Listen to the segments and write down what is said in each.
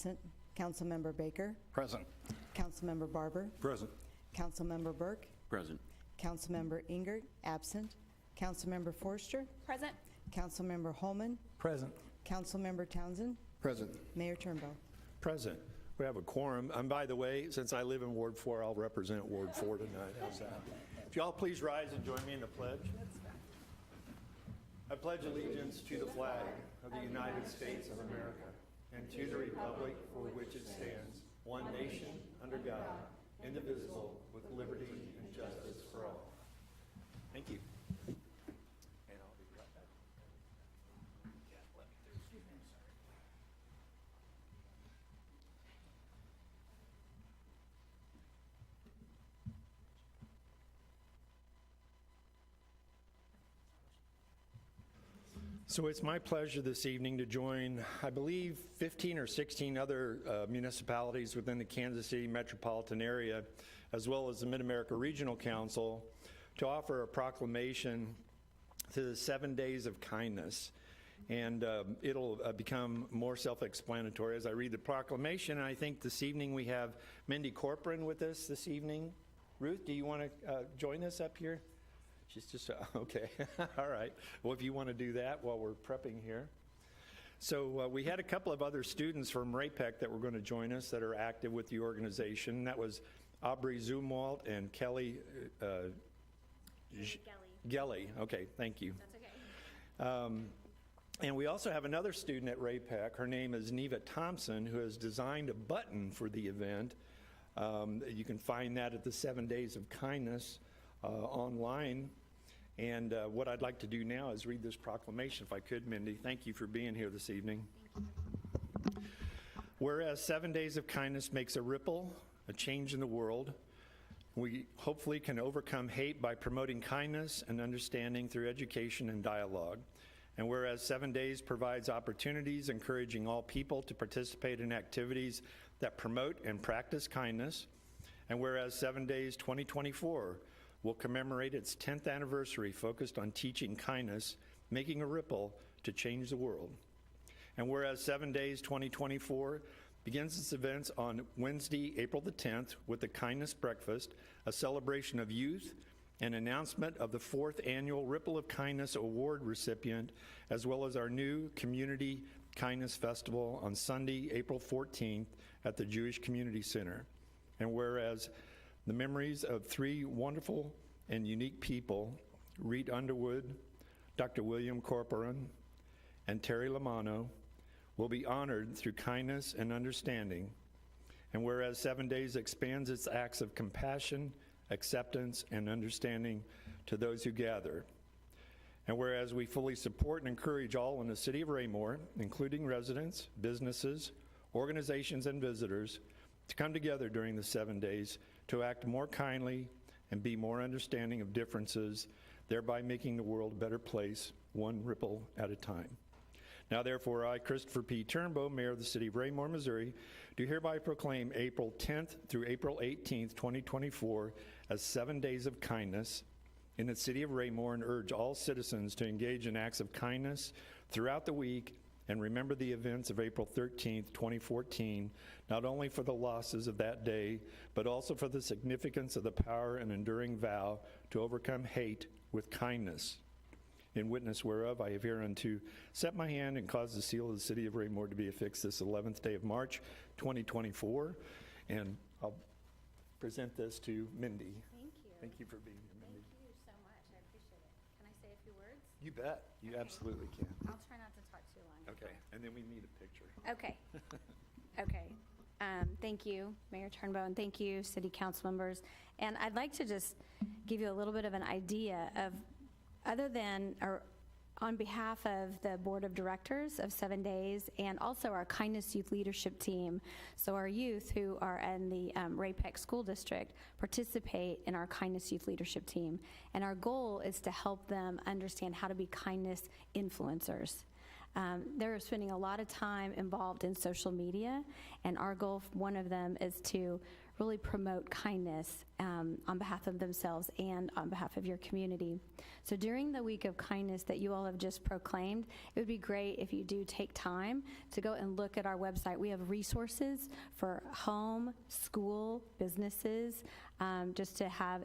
Absent. Councilmember Baker. Present. Councilmember Barber. Present. Councilmember Burke. Present. Councilmember Ingert. Absent. Councilmember Forster. Present. Councilmember Holman. Present. Councilmember Townsend. Present. Mayor Turnbow. Present. We have a quorum. And by the way, since I live in Ward 4, I'll represent Ward 4 tonight. How's that? If y'all please rise and join me in the pledge. I pledge allegiance to the flag of the United States of America and to the republic for which it stands, one nation, under God, indivisible, with liberty and justice for all. Thank you. And I'll be right back. Yeah, let me through. Excuse me, I'm sorry. So it's my pleasure this evening to join, I believe, 15 or 16 other municipalities within the Kansas City metropolitan area, as well as the Mid-America Regional Council, to offer a proclamation to the 7 days of kindness. And it'll become more self-explanatory as I read the proclamation. And I think this evening we have Mindy Corcoran with us this evening. Ruth, do you want to join us up here? She's just, okay, all right. Well, if you want to do that while we're prepping here. So we had a couple of other students from RAPEC that were going to join us that are active with the organization. That was Aubrey Zumwalt and Kelly Gelly. Okay, thank you. That's okay. And we also have another student at RAPEC. Her name is Neva Thompson, who has designed a button for the event. You can find that at the 7 Days of Kindness online. And what I'd like to do now is read this proclamation, if I could, Mindy. Thank you for being here this evening. Whereas 7 Days of Kindness makes a ripple, a change in the world, we hopefully can overcome hate by promoting kindness and understanding through education and dialogue. And whereas 7 Days provides opportunities encouraging all people to participate in activities that promote and practice kindness, and whereas 7 Days 2024 will commemorate its 10th anniversary focused on teaching kindness, making a ripple to change the world. And whereas 7 Days 2024 begins its events on Wednesday, April the 10th with the Kindness Breakfast, a celebration of youth, an announcement of the 4th annual Ripple of Kindness Award recipient, as well as our new Community Kindness Festival on Sunday, April 14th at the Jewish Community Center. And whereas the memories of 3 wonderful and unique people, Reed Underwood, Dr. William Corcoran, and Terry Lamano, will be honored through kindness and understanding. And whereas 7 Days expands its acts of compassion, acceptance, and understanding to those who gather. And whereas we fully support and encourage all in the city of Raymore, including residents, businesses, organizations, and visitors, to come together during the 7 days to act more kindly and be more understanding of differences, thereby making the world a better place, one ripple at a time. Now, therefore, I, Christopher P. Turnbow, Mayor of the City of Raymore, Missouri, do hereby proclaim April 10th through April 18th, 2024 as 7 Days of Kindness in the City of Raymore, and urge all citizens to engage in acts of kindness throughout the week and remember the events of April 13th, 2014, not only for the losses of that day, but also for the significance of the power and enduring vow to overcome hate with kindness. In witness whereof, I have hereunto set my hand and caused the seal of the City of Raymore to be affixed this 11th day of March, 2024. And I'll present this to Mindy. Thank you. Thank you for being here, Mindy. Thank you so much. I appreciate it. Can I say a few words? You bet. You Okay. absolutely can. I'll try not to talk too long. Okay, and then we need a picture. Okay. Okay. Thank you, Mayor Turnbow, and thank you, City Council members. And I'd like to just give you a little bit of an idea of, other than, or on behalf of the Board of Directors of 7 Days and also our Kindness Youth Leadership Team, so our youth who are in the RAPEC School District participate in our Kindness Youth Leadership Team. And our goal is to help them understand how to be kindness influencers. they're spending a lot of time involved in social media, and our goal, one of them, is to really promote kindness on behalf of themselves and on behalf of your community. So during the week of kindness that you all have just proclaimed, it would be great if you do take time to go and look at our website. We have resources for home, school, businesses, just to have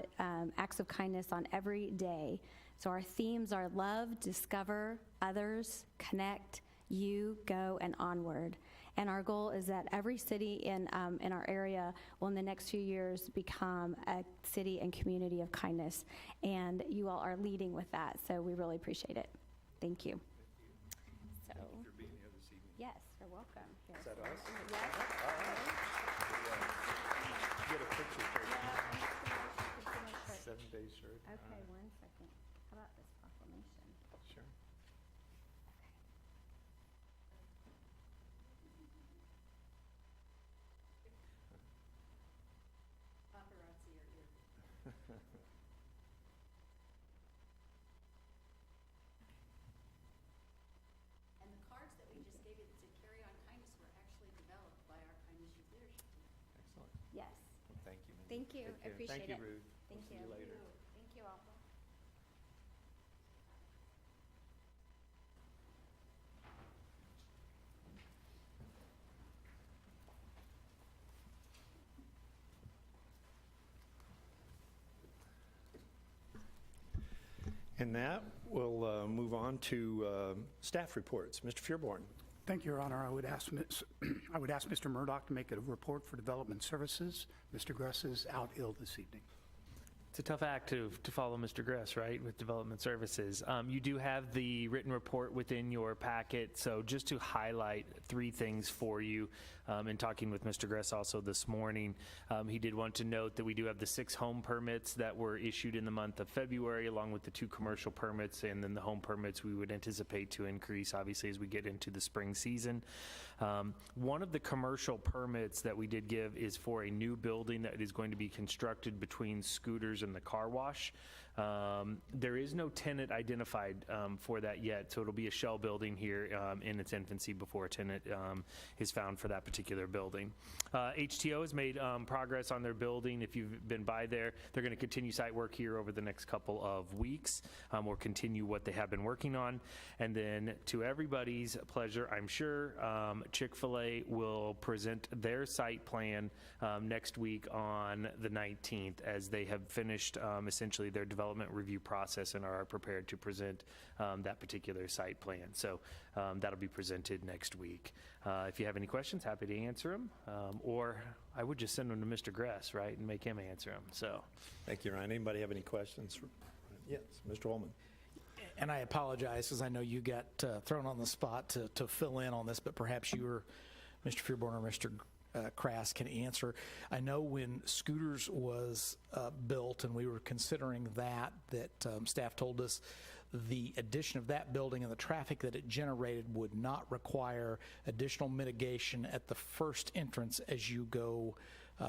acts of kindness on every day. So our themes are love, discover, others, connect, you, go, and onward. And our goal is that every city in our area will, in the next few years, become a city and community of kindness. And you all are leading with that, so we really appreciate it. Thank you. So, Thank you for being here this evening. yes, you're welcome. Here. Is that us? Yes. Get a picture taken. Yeah. 7-day shirt. Okay, 1 second. How about this proclamation? Sure. And the cards that we just gave you to carry on kindness were actually developed by our Kindness Youth Leadership Team. Excellent. Yes. Thank you. Mindy. Thank you. Take care. Appreciate Thank you, it. Ruth. Thank We'll see you later. Thank you all. And that, we'll move on to staff reports. Mr. Fearborn. Thank you, Your Honor. I would ask Mr. Murdoch to make a report for Development Services. Mr. Gress is out ill this evening. It's a tough act to follow Mr. Gress, right, with Development Services. You do have the written report within your packet, so just to highlight 3 things for you, in talking with Mr. Gress also this morning, he did want to note that we do have the 6 home permits that were issued in the month of February, along with the 2 commercial permits, and then the home permits we would anticipate to increase, obviously, as we get into the spring season. One of the commercial permits that we did give is for a new building that is going to be constructed between Scooters and the car wash. There is no tenant identified for that yet, so it'll be a shell building here in its infancy before a tenant is found for that particular building. HTO has made progress on their building. If you've been by there, they're going to continue site work here over the next couple of weeks, or continue what they have been working on. And then, to everybody's pleasure, I'm sure, Chick-fil-A will present their site plan next week on the 19th, as they have finished essentially their development review process and are prepared to present that particular site plan. So that'll be presented next week. If you have any questions, happy to answer them. Or I would just send them to Mr. Gress, right, and make him answer them. So, Thank you, Ryan. Anybody have any questions? Yes, Mr. Holman. And I apologize, because I know you got thrown on the spot to fill in on this, but perhaps you or Mr. Fearborn or Mr. Crass can answer. I know when Scooters was built and we were considering that staff told us the addition of that building and the traffic that it generated would not require additional mitigation at the first entrance as you go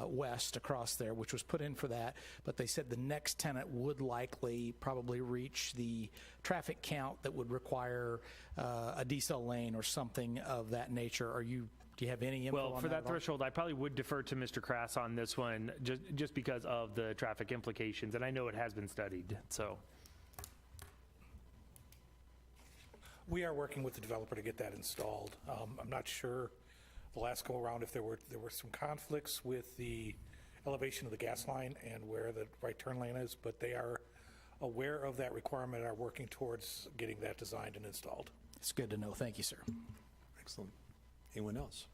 west across there, which was put in for that. But they said the next tenant would likely probably reach the traffic count that would require a decel lane or something of that nature. Do you have any info on that? well, for that threshold, I probably would defer to Mr. Crass on this one, just because of the traffic implications, and I know it has been studied, so. We are working with the developer to get that installed. I'm not sure the last go around if there were some conflicts with the elevation of the gas line and where the right turn lane is, but they are aware of that requirement and are working towards getting that designed and installed. It's good to know. Thank you, sir. Excellent. Anyone else?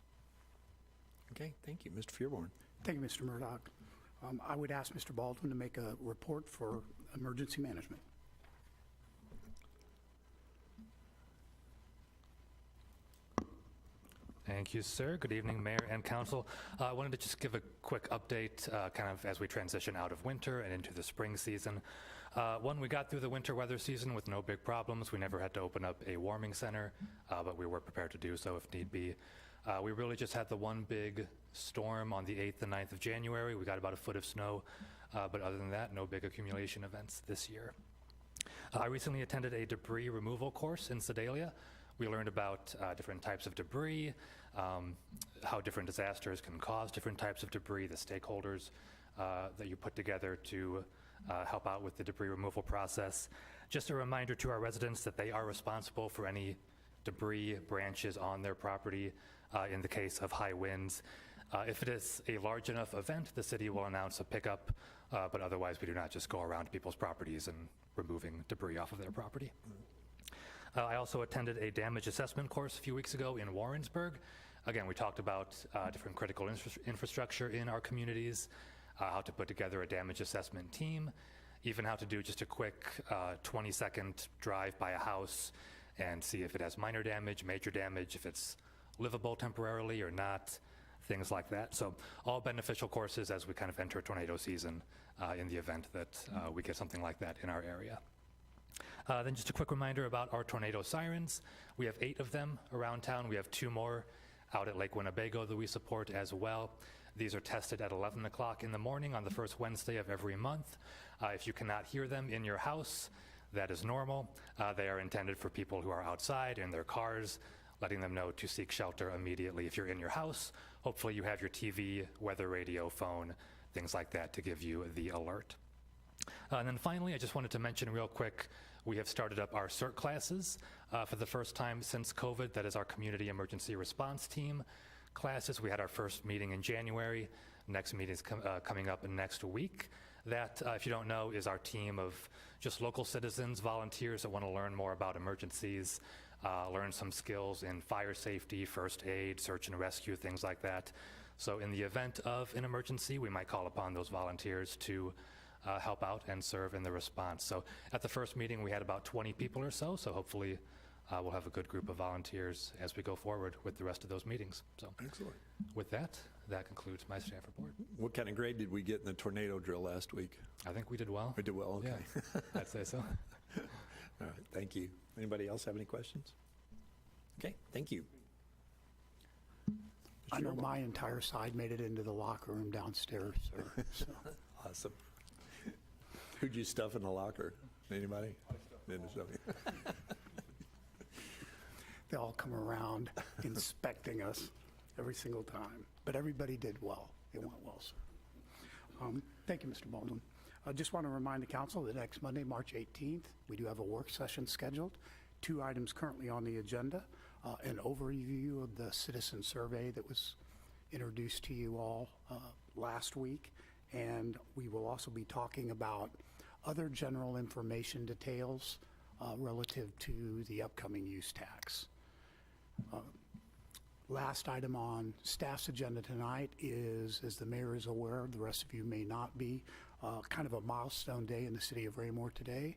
Okay, thank you. Mr. Fearborn. Thank you, Mr. Murdoch. I would ask Mr. Baldwin to make a report for emergency management. Thank you, sir. Good evening, Mayor and Council. I wanted to just give a quick update kind of as we transition out of winter and into the spring season. One, we got through the winter weather season with no big problems. We never had to open up a warming center, but we were prepared to do so if need be. We really just had the one big storm on the 8th and 9th of January. We got about a foot of snow, but other than that, no big accumulation events this year. I recently attended a debris removal course in Sedalia, We learned about different types of debris, how different disasters can cause different types of debris, the stakeholders that you put together to help out with the debris removal process. Just a reminder to our residents that they are responsible for any debris, branches on their property in the case of high winds. If it is a large enough event, the city will announce a pickup, but otherwise we do not just go around people's properties and removing debris off of their property. I also attended a damage assessment course a few weeks ago in Warrensburg. Again, we talked about different critical infrastructure in our communities, how to put together a damage assessment team, even how to do just a quick 20-second drive by a house and see if it has minor damage, major damage, if it's livable temporarily or not, things like that. So all beneficial courses as we kind of enter tornado season in the event that we get something like that in our area. Then just a quick reminder about our tornado sirens. We have 8 of them around town. We have 2 more out at Lake Winnebago that we support as well. These are tested at 11 o'clock in the morning on the first Wednesday of every month. If you cannot hear them in your house, that is normal. They are intended for people who are outside in their cars, letting them know to seek shelter immediately. If you're in your house, hopefully you have your TV, weather radio, phone, things like that to give you the alert. And then finally, I just wanted to mention real quick, we have started up our CERT classes for the first time since COVID. That is our Community Emergency Response Team classes. We had our first meeting in January. Next meeting is coming up next week. That, if you don't know, is our team of just local citizens, volunteers that want to learn more about emergencies, learn some skills in fire safety, first aid, search and rescue, things like that. So in the event of an emergency, we might call upon those volunteers to help out and serve in the response. So at the first meeting, we had about 20 people or so hopefully we'll have a good group of volunteers as we go forward with the rest of those meetings. So Excellent. with that concludes my staff report. What kind of grade did we get in the tornado drill last week? I think we did well. We did well, okay. Yeah, I'd say so. All right, thank you. Anybody else have any questions? Okay, thank you. I know my entire side made it into the locker room downstairs, sir. So. Awesome. Who'd you stuff in the locker? Anybody? Didn't stuff you. They all come around inspecting us every single time. But everybody did well. It went well, sir. Thank you, Mr. Baldwin. I just want to remind the council that next Monday, March 18th, we do have a work session scheduled. 2 items currently on the agenda. An overview of the citizen survey that was introduced to you all last week. And we will also be talking about other general information details relative to the upcoming use tax. Last item on staff's agenda tonight is, as the mayor is aware, the rest of you may not be, kind of a milestone day in the city of Raymore today.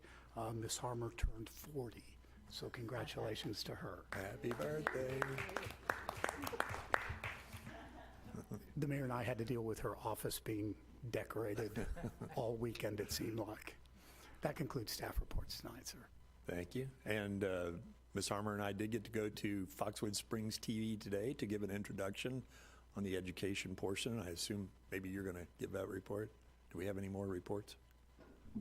Ms. Harmer turned 40, so congratulations to her. Happy birthday. The mayor and I had to deal with her office being decorated all weekend, it seemed like. That concludes staff reports tonight, sir. Thank you. And Ms. Harmer and I did get to go to Foxwood Springs TV today to give an introduction on the education portion. I assume maybe you're going to give that report. Do we have any more reports?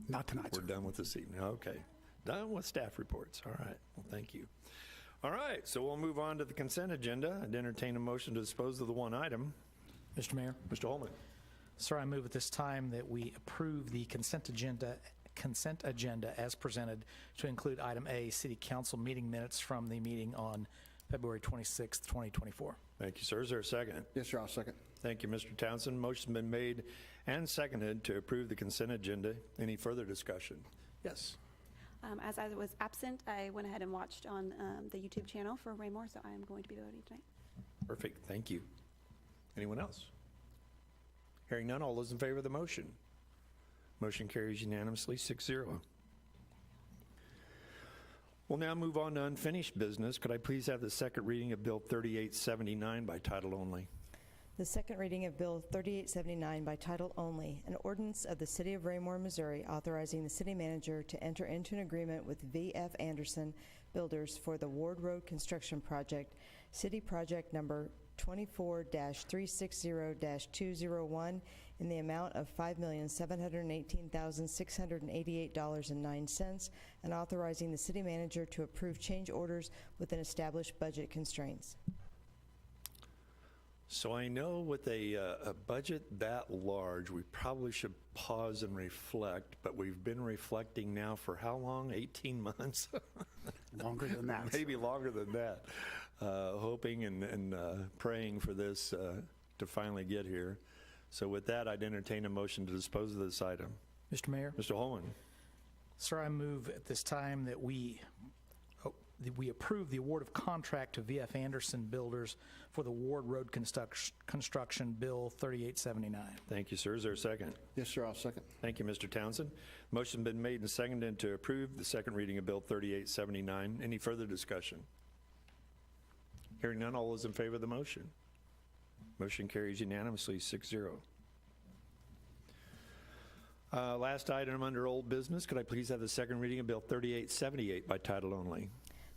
Not tonight, We're sir. done with this evening. Okay. Done with staff reports. All right. Well, thank you. All right. So we'll move on to the consent agenda and entertain a motion to dispose of the one item. Mr. Mayor, Mr. Holman. sir, I move at this time that we approve the consent agenda as presented to include item A, City Council meeting minutes from the meeting on February 26th, 2024. Thank you, sir. Is there a second? Yes, sir, I'll second. Thank you, Mr. Townsend. Motion's been made and seconded to approve the consent agenda. Any further discussion? Yes. As I was absent, I went ahead and watched on the YouTube channel for Raymore, so I am going to be voting tonight. Perfect. Thank you. Anyone else? Hearing none, all those in favor of the motion? Motion carries unanimously, 6-0. We'll now move on to unfinished business. Could I please have the second reading of Bill 3879 by title only? The second reading of Bill 3879 by title only, an ordinance of the City of Raymore, Missouri, authorizing the city manager to enter into an agreement with V.F. Anderson Builders for the Ward Road Construction Project, City Project Number 24-360-201, in the amount of $5,718,688.09, and authorizing the city manager to approve change orders within established budget constraints. So I know with a budget that large, we probably should pause and reflect, but we've been reflecting now for how long? 18 months? Longer than that. Maybe longer than that. Hoping and praying for this to finally get here. So with that, I'd entertain a motion to dispose of this item. Mr. Mayor? Mr. Holman? Sir, I move at this time that we approve the award of contract to VF Anderson Builders for the Ward Road Construction Bill 3879. Thank you, sir. Is there a second? Yes, sir, I'll second. Thank you, Mr. Townsend. Motion been made and seconded to approve the second reading of Bill 3879. Any further discussion? Hearing none, all those in favor of the motion? Motion carries unanimously, 6-0. Last item under old business, could I please have the second reading of Bill 3878 by title only?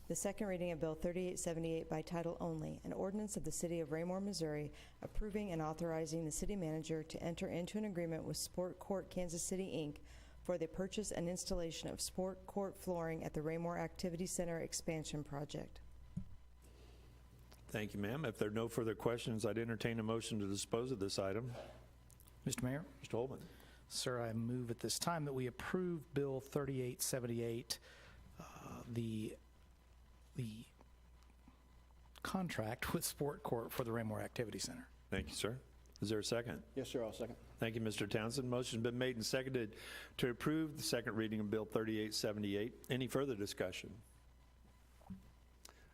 The second reading of Bill 3878 by title only, an ordinance of the City of Raymore, Missouri, approving and authorizing the city manager to enter into an agreement with Sport Court Kansas City, Inc. for the purchase and installation of sport court flooring at the Raymore Activity Center expansion project. Thank you, ma'am. If there are no further questions, I'd entertain a motion to dispose of this item. Mr. Mayor? Mr. Holman? Sir, I move at this time that we approve Bill 3878, the contract with Sport Court for the Raymore Activity Center. Thank you, sir. Is there a second? Yes, sir, I'll second. Thank you, Mr. Townsend. Motion's been made and seconded to approve the second reading of Bill 3878. Any further discussion?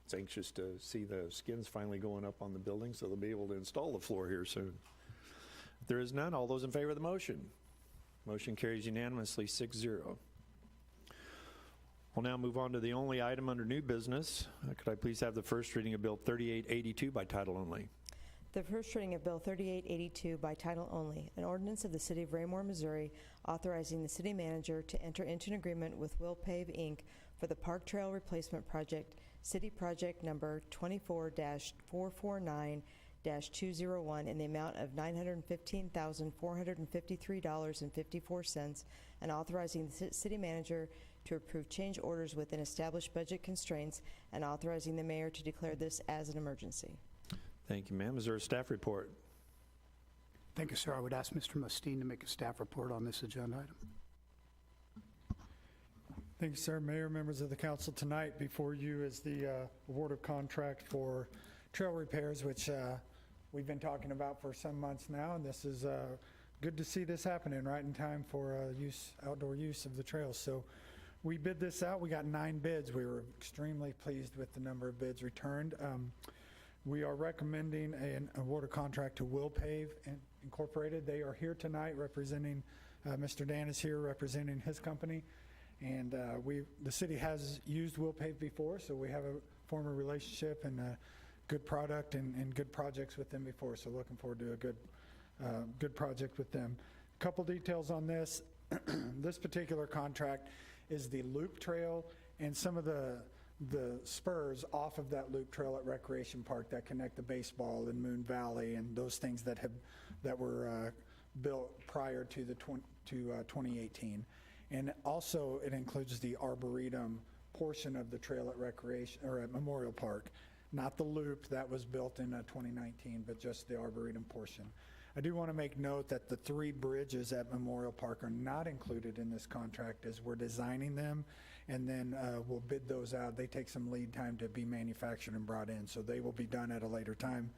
It's anxious to see the skins finally going up on the building so they'll be able to install the floor here soon. If there is none, all those in favor of the motion? Motion carries unanimously, 6-0. We'll now move on to the only item under new business. Could I please have the first reading of Bill 3882 by title only? The first reading of Bill 3882 by title only, an ordinance of the City of Raymore, Missouri, authorizing the city manager to enter into an agreement with Will Pave, Inc. for the Park Trail Replacement Project, City Project Number 24-449-201, in the amount of $915,453.54, and authorizing the city manager to approve change orders within established budget constraints, and authorizing the mayor to declare this as an emergency. Thank you, ma'am. Is there a staff report? Thank you, sir. I would ask Mr. Mustine to make a staff report on this agenda item. Thank you, sir. Mayor, members of the council, tonight before you is the award of contract for trail repairs, which we've been talking about for some months now, and this is good to see this happening right in time for outdoor use of the trails. So we bid this out. We got 9 bids. We were extremely pleased with the number of bids returned. We are recommending an award of contract to Will Pave Incorporated. They are here tonight representing, Mr. Dan is here representing his company. And the city has used Will Pave before, so we have a former relationship and a good product and good projects with them before. So looking forward to a good project with them. A couple details on this. This particular contract is the loop trail and some of the spurs off of that loop trail at Recreation Park that connect the baseball and Moon Valley and those things that were built prior to 2018. And also it includes the Arboretum portion of the trail at Recreation or at Memorial Park, not the loop that was built in 2019, but just the Arboretum portion. I do want to make note that the 3 bridges at Memorial Park are not included in this contract as we're designing them, and then we'll bid those out. They take some lead time to be manufactured and brought in, so they will be done at a later time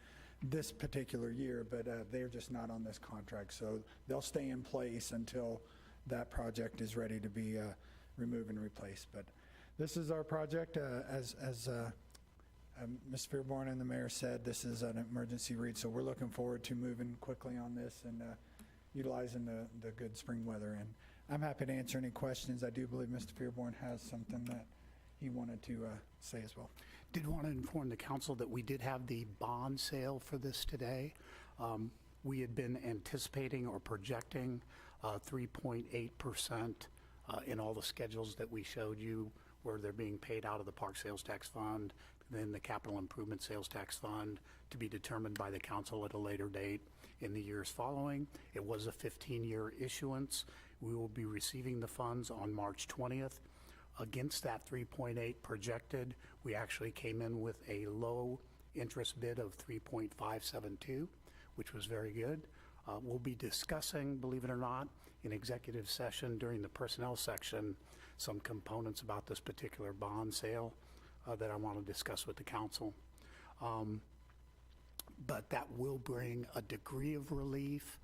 this particular year, but they're just not on this contract. So they'll stay in place until that project is ready to be removed and replaced. But this is our project. As Ms. Fearborn and the mayor said, this is an emergency read, so we're looking forward to moving quickly on this and utilizing the good spring weather. And I'm happy to answer any questions. I do believe Mr. Fearborn has something that he wanted to say as well. Did want to inform the council that we did have the bond sale for this today. We had been anticipating or projecting 3.8% in all the schedules that we showed you, where they're being paid out of the Park Sales Tax Fund, then the Capital Improvement Sales Tax Fund to be determined by the council at a later date in the years following. It was a 15-year issuance. We will be receiving the funds on March 20th. Against that 3.8 projected, we actually came in with a low interest bid of 3.572, which was very good. We'll be discussing, believe it or not, in executive session during the personnel section, some components about this particular bond sale that I want to discuss with the council. But that will bring a degree of relief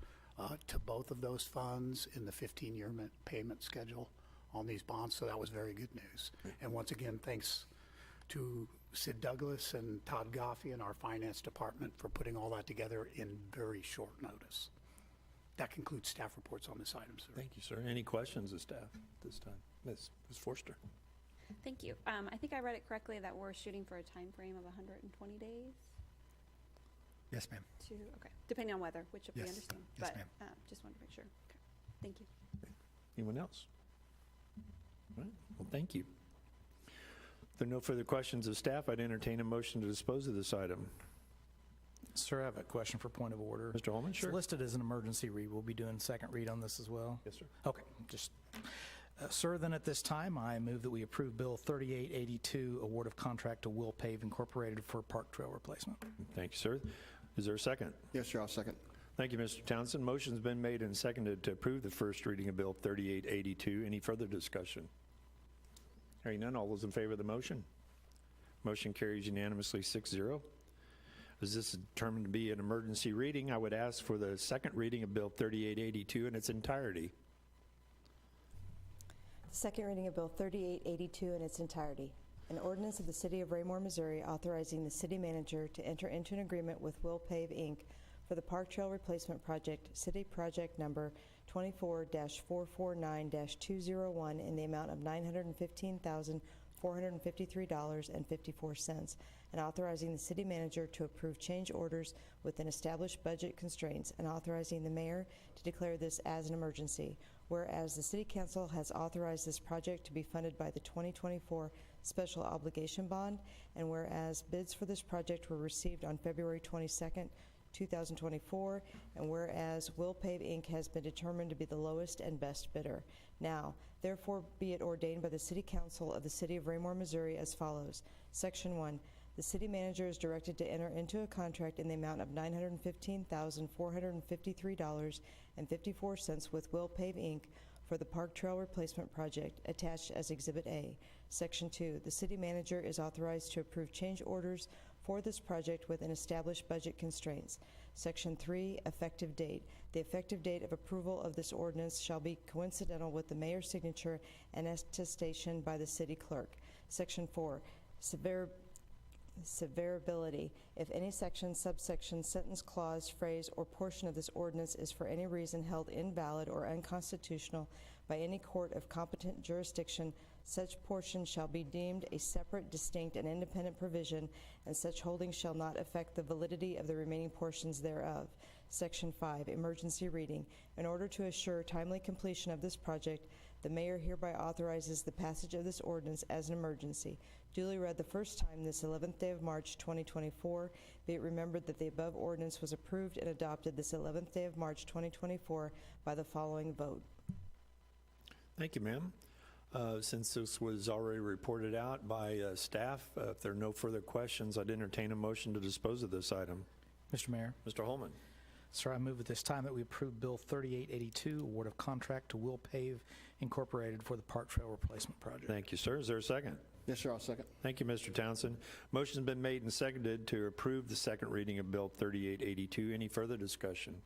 to both of those funds in the 15-year payment schedule on these bonds, so that was very good news. And once again, thanks to Sid Douglas and Todd Goffey and our finance department for putting all that together in very short notice. That concludes staff reports on this item, sir. Thank you, sir. Any questions of staff at this time? Ms. Forster? Thank you. I think I read it correctly that we're shooting for a time frame of 120 days Yes, ma'am. to, okay, depending on weather, which we Yes. understand. Yes, But ma'am. just wanted to make sure. Okay. Thank you. Anyone else? All right. Well, thank you. If there are no further questions of staff, I'd entertain a motion to dispose of this item. Sir, I have a question for point of order. Mr. Holman, sure. It's listed as an emergency read. We'll be doing second read on this as well? Yes, sir. Okay, just, sir, then at this time, I move that we approve Bill 3882, award of contract to Will Pave Incorporated for park trail replacement. Thank you, sir. Is there a second? Yes, sir, I'll second. Thank you, Mr. Townsend. Motion's been made and seconded to approve the first reading of Bill 3882. Any further discussion? Hearing none, all those in favor of the motion? Motion carries unanimously 6-0. As this is determined to be an emergency reading, I would ask for the second reading of Bill 3882 in its entirety. Second reading of Bill 3882 in its entirety. An ordinance of the City of Raymore, Missouri authorizing the city manager to enter into an agreement with Will Pave, Inc. for the Park Trail Replacement Project, City Project Number 24-449-201 in the amount of $915,453.54, and authorizing the city manager to approve change orders within established budget constraints, and authorizing the mayor to declare this as an emergency. Whereas the City Council has authorized this project to be funded by the 2024 Special Obligation Bond, and whereas bids for this project were received on February 22nd, 2024, and whereas Will Pave, Inc. has been determined to be the lowest and best bidder. Now, therefore be it ordained by the City Council of the City of Raymore, Missouri as follows. Section 1. The city manager is directed to enter into a contract in the amount of $915,453.54 with Will Pave, Inc. for the Park Trail Replacement Project, attached as Exhibit A. Section 2. The city manager is authorized to approve change orders for this project within established budget constraints. Section 3, effective date. The effective date of approval of this ordinance shall be coincidental with the mayor's signature and attestation by the city clerk. Section 4, severability. If any section, subsection, sentence, clause, phrase, or portion of this ordinance is for any reason held invalid or unconstitutional by any court of competent jurisdiction, such portion shall be deemed a separate, distinct, and independent provision, and such holding shall not affect the validity of the remaining portions thereof. Section 5, emergency reading. In order to assure timely completion of this project, the mayor hereby authorizes the passage of this ordinance as an emergency. Duly read the first time this 11th day of March 2024. Be it remembered that the above ordinance was approved and adopted this 11th day of March 2024 by the following vote. Thank you, ma'am. Since this was already reported out by staff, if there are no further questions, I'd entertain a motion to dispose of this item. Mr. Mayor. Mr. Holman? Sir, I move at this time that we approve Bill 3882, award of contract to Will Pave Incorporated for the Park Trail Replacement Project. Thank you, sir. Is there a second? Yes, sir, I'll second. Thank you, Mr. Townsend. Motion's been made and seconded to approve the second reading of Bill 3882. Any further discussion?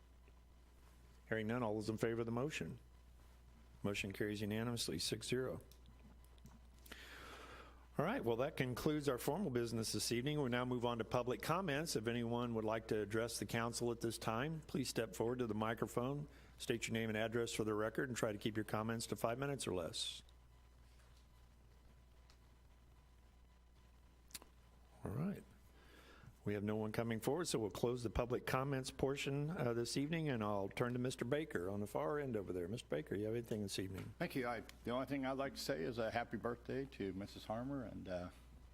Hearing none, all those in favor of the motion? Motion carries unanimously, 6-0. All right, well, that concludes our formal business this evening. We'll now move on to public comments. If anyone would like to address the council at this time, please step forward to the microphone, state your name and address for the record, and try to keep your comments to 5 minutes or less. All right. We have no one coming forward, so we'll close the public comments portion this evening, and I'll turn to Mr. Baker on the far end over there. Mr. Baker, you have anything this evening? Thank you. The only thing I'd like to say is a happy birthday to Mrs. Harmer, and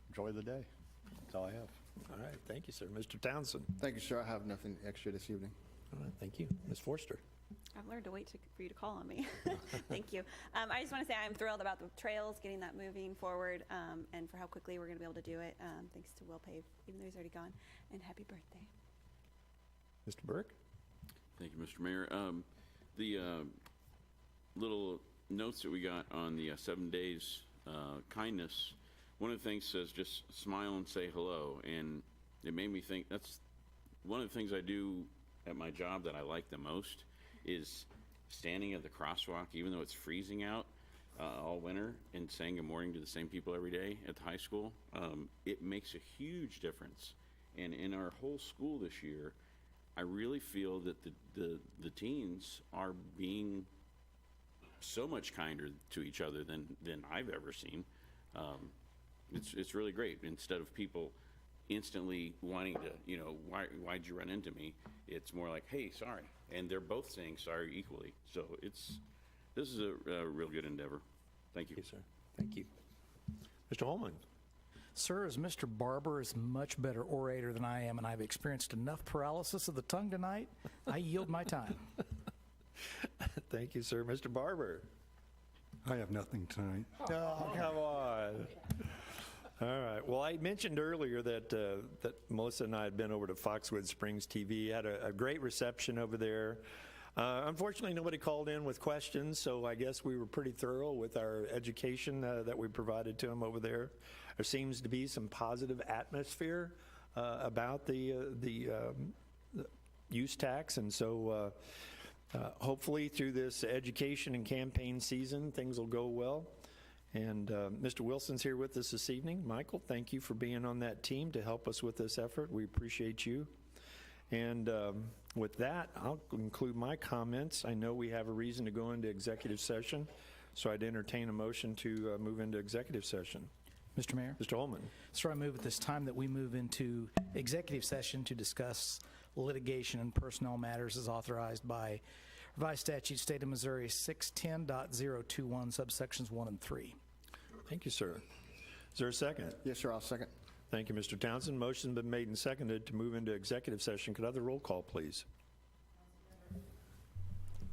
enjoy the day. That's all I have. All right, thank you, sir. Mr. Townsend? Thank you, sir. I have nothing extra this evening. All right, thank you. Ms. Forster? I've learned to wait for you to call on me. Thank you. I just want to say I'm thrilled about the trails, getting that moving forward, and for how quickly we're going to be able to do it, thanks to Will Pave, even though he's already gone. And happy birthday. Mr. Burke? Thank you, Mr. Mayor. The little notes that we got on the 7 days kindness, one of the things says just smile and say hello, and it made me think that's one of the things I do at my job that I like the most is standing at the crosswalk, even though it's freezing out all winter, and saying good morning to the same people every day at the high school. It makes a huge difference. And in our whole school this year, I really feel that the teens are being so much kinder to each other than I've ever seen. It's really great. Instead of people instantly wanting to, why'd you run into me? It's more like, hey, sorry. And they're both saying sorry equally. So this is a real good endeavor. Thank you. Yes, sir. Thank you. Mr. Holman? Sir, as Mr. Barber is a much better orator than I am, and I've experienced enough paralysis of the tongue tonight, I yield my time. Thank you, sir. Mr. Barber? I have nothing tonight. Oh, come on. All right. Well, I mentioned earlier that that Melissa and I had been over to Foxwood Springs TV, had a great reception over there. Unfortunately, nobody called in with questions, so I guess we were pretty thorough with our education that we provided to them over there. There seems to be some positive atmosphere about the use tax, and so hopefully through this education and campaign season, things will go well. And Mr. Wilson's here with us this evening. Michael, thank you for being on that team to help us with this effort. We appreciate you. And with that, I'll conclude my comments. I know we have a reason to go into executive session, so I'd entertain a motion to move into executive session. Mr. Mayor? Mr. Holman? Sir, I move at this time that we move into executive session to discuss litigation and personnel matters as authorized by Revised Statute, State of Missouri 610.021, subsections 1 and 3. Thank you, sir. Is there a second? Yes, sir. I'll second. Thank you, Mr. Townsend. Motion's been made and seconded to move into executive session. Could I have the roll call, please?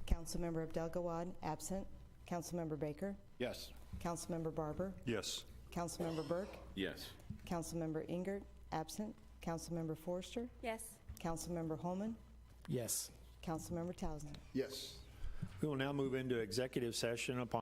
Councilmember Abdel-Gawad, absent. Councilmember Baker. Yes. Councilmember Barber. Yes. Councilmember Burke. Yes. Councilmember Ingert, absent. Councilmember Forster. Yes. Councilmember Holman. Yes. Councilmember Townsend. Yes. We will now move into executive session upon